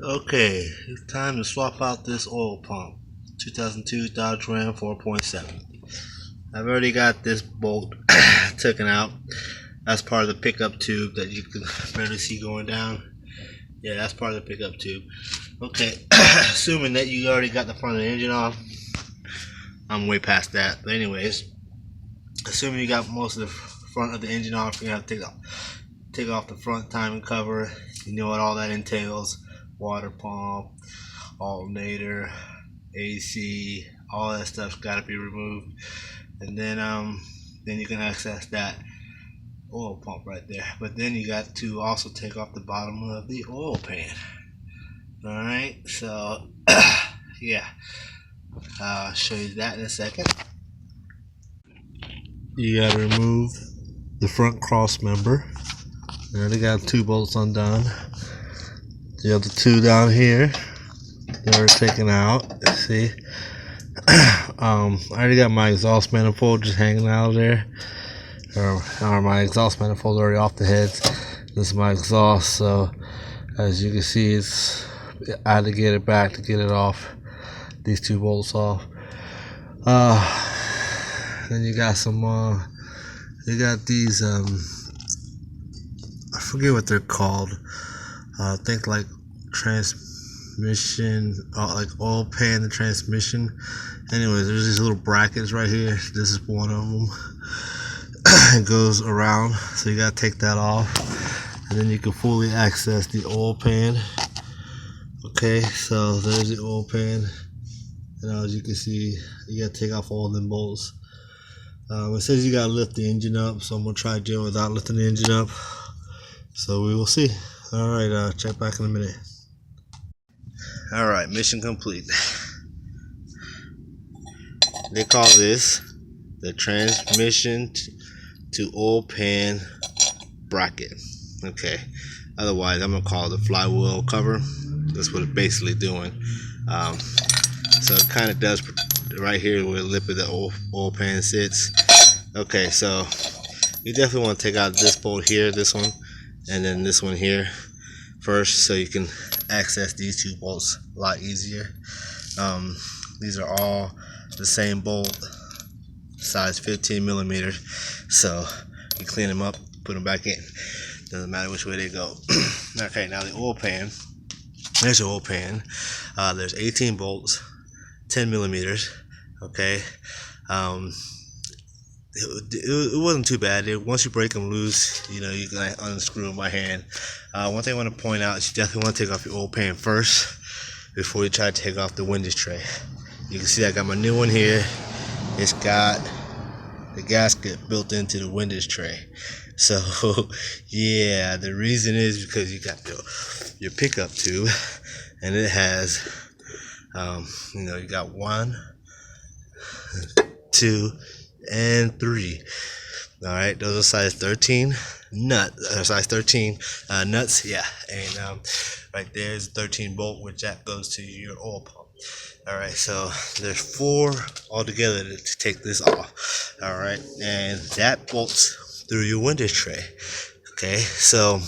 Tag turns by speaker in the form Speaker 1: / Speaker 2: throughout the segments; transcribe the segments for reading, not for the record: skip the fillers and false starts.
Speaker 1: Okay, it's time to swap out this oil pump. 2002 Dodge Ram 4.7. I've already got this bolt taken out. That's part of the pickup tube that you can barely see going down. Yeah, that's part of the pickup tube. Okay, assuming that you already got the front of the engine off. I'm way past that. But anyways, assuming you got most of the front of the engine off, you have to take off the front timing cover. You know what all that entails. Water pump, alternator, AC, all that stuff's got to be removed, and then you can access that oil pump right there. But then you got to also take off the bottom of the oil pan. All right, so yeah, I'll show you that in a second. You got to remove the front cross member. I already got 2 bolts undone. The other 2 down here, they were taken out. See, I already got my exhaust manifold just hanging out of there, or my exhaust manifold already off the heads. This is my exhaust, so as you can see, I had to get it back to get it off. These 2 bolts off. Then you got some. You got these. I forget what they're called. I think like transmission, like oil pan, the transmission. Anyways, there's these little brackets right here. This is one of them. It goes around, so you gotta take that off, and then you can fully access the oil pan. Okay, so there's the oil pan, and as you can see, you gotta take off all them bolts. It says you gotta lift the engine up, so I'm gonna try to do it without lifting the engine up. So we will see. Alright, check back in a minute. Alright, mission complete. They call this the transmission to oil pan bracket. Okay, otherwise I'm going to call it the flywheel cover. That's what it's basically doing. So it kind of does right here where the lip of the oil pan sits. Okay, so you definitely want to take out this bolt here, this one, and then this one here first, so you can access these 2 bolts a lot easier. These are all the same bolt, size 15 millimeters, so you clean them up, put them back in, doesn't matter which way they go. Okay, now the oil pan, there's the oil pan. There's 18 bolts, 10 millimeters. Okay, it wasn't too bad. Once you break them loose, you know, you can unscrew them by hand. One thing I want to point out is you definitely want to take off your oil pan first before you try to take off the windage tray. You can see I got my new one here. It's got the gasket built into the windage tray. So yeah, the reason is because you got your pickup tube, and it has you know, you got 1, 2, and 3. All right, those are size 13 size 13 nuts. Yeah, and right there's 13 bolt, which that goes to your oil pump. All right, so there's 4 altogether to take this off. All right, and that bolts through your windage tray. Okay, so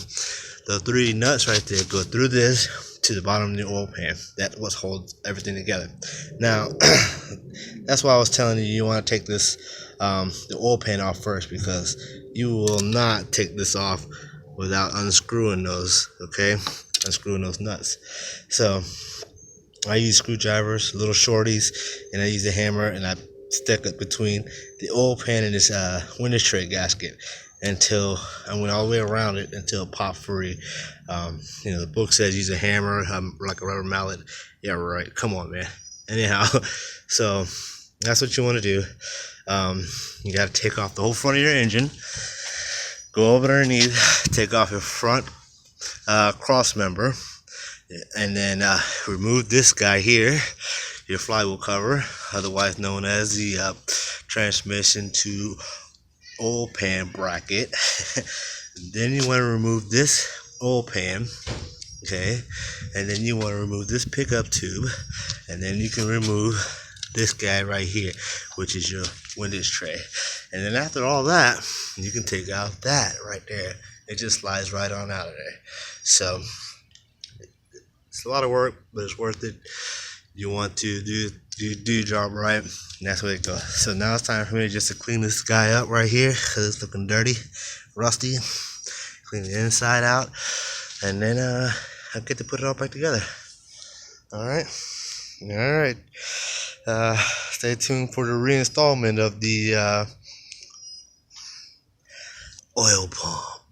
Speaker 1: the 3 nuts right there go through this to the bottom of the oil pan. That's what holds everything together. Now that's why I was telling you, you want to take this the oil pan off first, because you will not take this off without unscrewing those. Okay, unscrewing those nuts. So I use screwdrivers, little shorties, and I use a hammer, and I stick it between the oil pan and this windage tray gasket until I went all the way around it until it popped free. You know, the book says use a hammer, like a rubber mallet. Yeah, right. Come on, man. Anyhow, so that's what you want to do. You got to take off the whole front of your engine, go over underneath, take off your front cross member, and then remove this guy here, your flywheel cover, otherwise known as the transmission to oil pan bracket. Then you want to remove this oil pan, okay, and then you want to remove this pickup tube, and then you can remove this guy right here, which is your windage tray. And then after all that, you can take out that right there. It just slides right on out of there. So It's a lot of work, but it's worth it. You want to do your job right, and that's where it goes. So now it's time for me just to clean this guy up right here, because it's looking dirty, rusty. Clean the inside out, and then I get to put it all back together. All right. Stay tuned for the reinstallment of the oil pump.